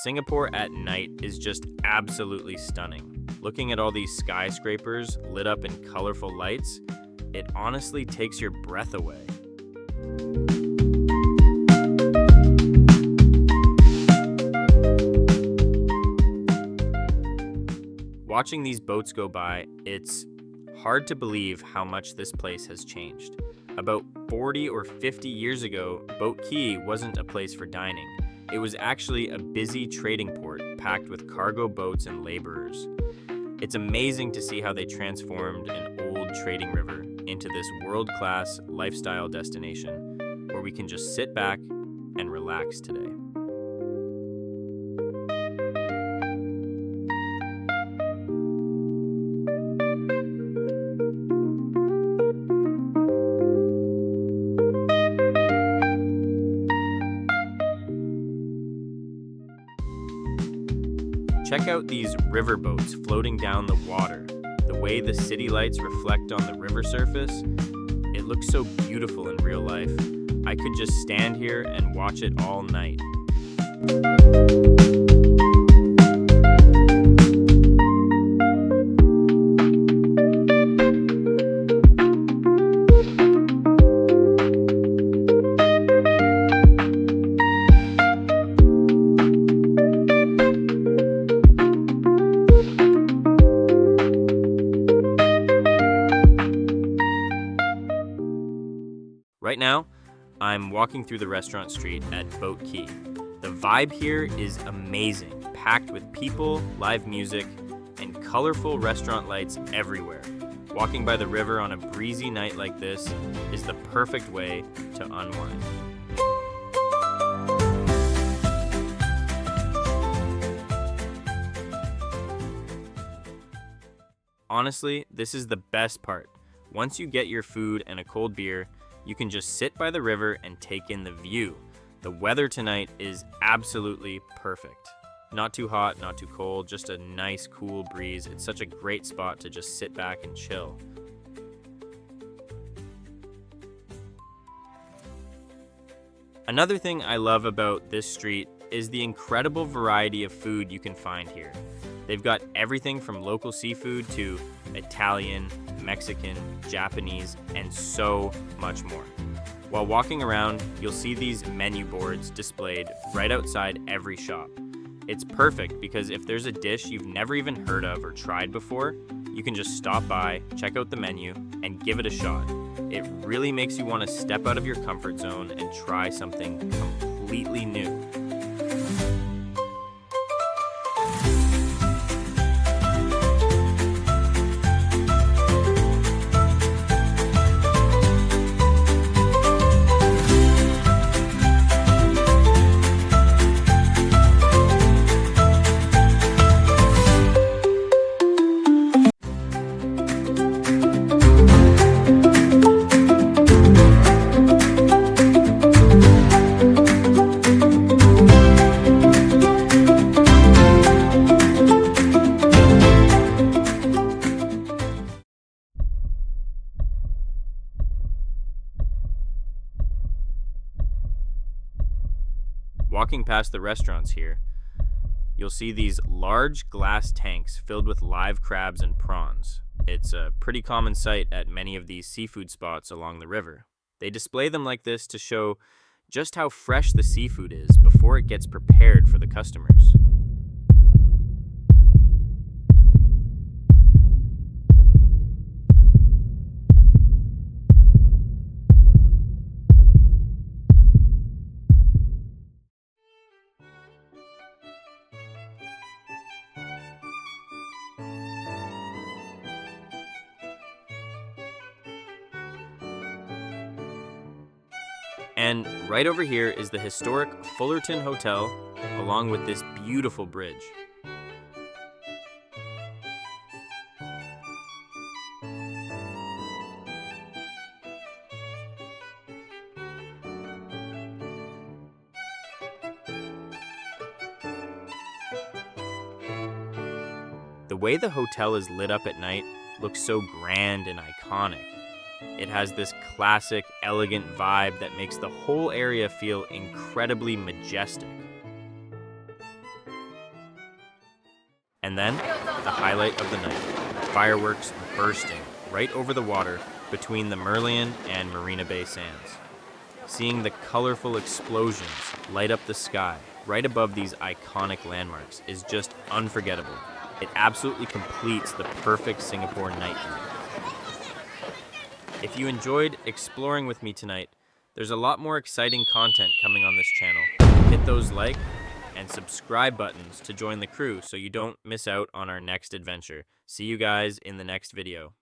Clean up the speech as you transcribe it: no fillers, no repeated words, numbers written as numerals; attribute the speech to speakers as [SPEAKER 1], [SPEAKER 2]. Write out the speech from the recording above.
[SPEAKER 1] Singapore at night is just absolutely stunning. Looking at all these skyscrapers lit up in colorful lights, it honestly takes your breath away. Watching these boats go by, it's hard to believe how much this place has changed. About 40 or 50 years ago, Boat Quay wasn't a place for dining. It was actually a busy trading port packed with cargo boats and laborers. It's amazing to see how they transformed an old trading river into this world-class lifestyle destination where we can just sit back and relax today. Check out these river boats floating down the water. The way the city lights reflect on the river surface, it looks so beautiful in real life. I could just stand here and watch it all night. Right now, I'm walking through the restaurant street at Boat Quay. The vibe here is amazing, packed with people, live music, and colorful restaurant lights everywhere. Walking by the river on a breezy night like this is the perfect way to unwind. Honestly, this is the best part. Once you get your food and a cold beer, you can just sit by the river and take in the view. The weather tonight is absolutely perfect. Not too hot, not too cold, just a nice cool breeze. It's such a great spot to just sit back and chill. Another thing I love about this street is the incredible variety of food you can find here. They've got everything from local seafood to Italian, Mexican, Japanese, and so much more. While walking around, you'll see these menu boards displayed right outside every shop. It's perfect because if there's a dish you've never even heard of or tried before, you can just stop by, check out the menu, and give it a shot. It really makes you want to step out of your comfort zone and try something completely new. Walking past the restaurants here, you'll see these large glass tanks filled with live crabs and prawns. It's a pretty common sight at many of these seafood spots along the river. They display them like this to show just how fresh the seafood is before it gets prepared for the customers. And right over here is the historic Fullerton Hotel, along with this beautiful bridge. The way the hotel is lit up at night looks so grand and iconic. It has this classic, elegant vibe that makes the whole area feel incredibly majestic. And then, the highlight of the night, fireworks bursting right over the water between the Merlion and Marina Bay Sands. Seeing the colorful explosions light up the sky right above these iconic landmarks is just unforgettable. It absolutely completes the perfect Singapore night view. If you enjoyed exploring with me tonight, there's a lot more exciting content coming on this channel. Hit those like and subscribe buttons to join the crew so you don't miss out on our next adventure. See you guys in the next video.